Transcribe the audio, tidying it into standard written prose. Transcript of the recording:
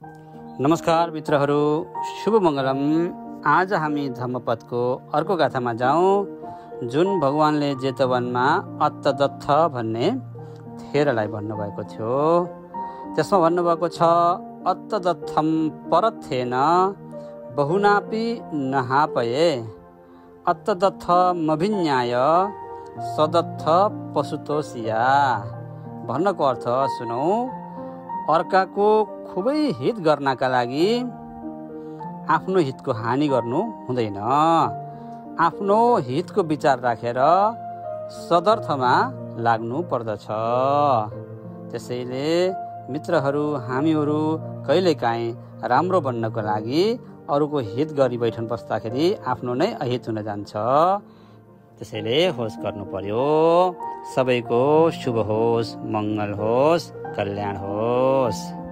नमस्कार मित्रहरू, शुभ मङ्गलम। आज हामी धम्मपदको अर्को गाथामा जाउँ, जुन भगवानले जेतवनमा अत्तदत्थ भन्ने थेरलाई भन्नुभएको थियो। त्यसमा भन्नुभएको छ, अत्तदत्थम परथेन बहुनापि नहापये अत्तदत्थ मभिन्याय सदत्थ पशुतोषिया। भन्नको अर्थ सुनौ, अर्काको खुबै हित गर्नका लागि आफ्नो हितको हानि गर्नु हुँदैन। आफ्नो हितको विचार राखेर सदर्थमा लाग्नु पर्दछ। त्यसैले मित्रहरू, हामीहरू कहिलेकाहीँ राम्रो बन्नको लागि अरूको हित गरी बैठन बस्दाखेरि आफ्नो नै अहित हुन जान्छ। त्यसैले होस गर्नु पर्यो। सबैको शुभ होस्, मङ्गल होस्, कल्याण होस्।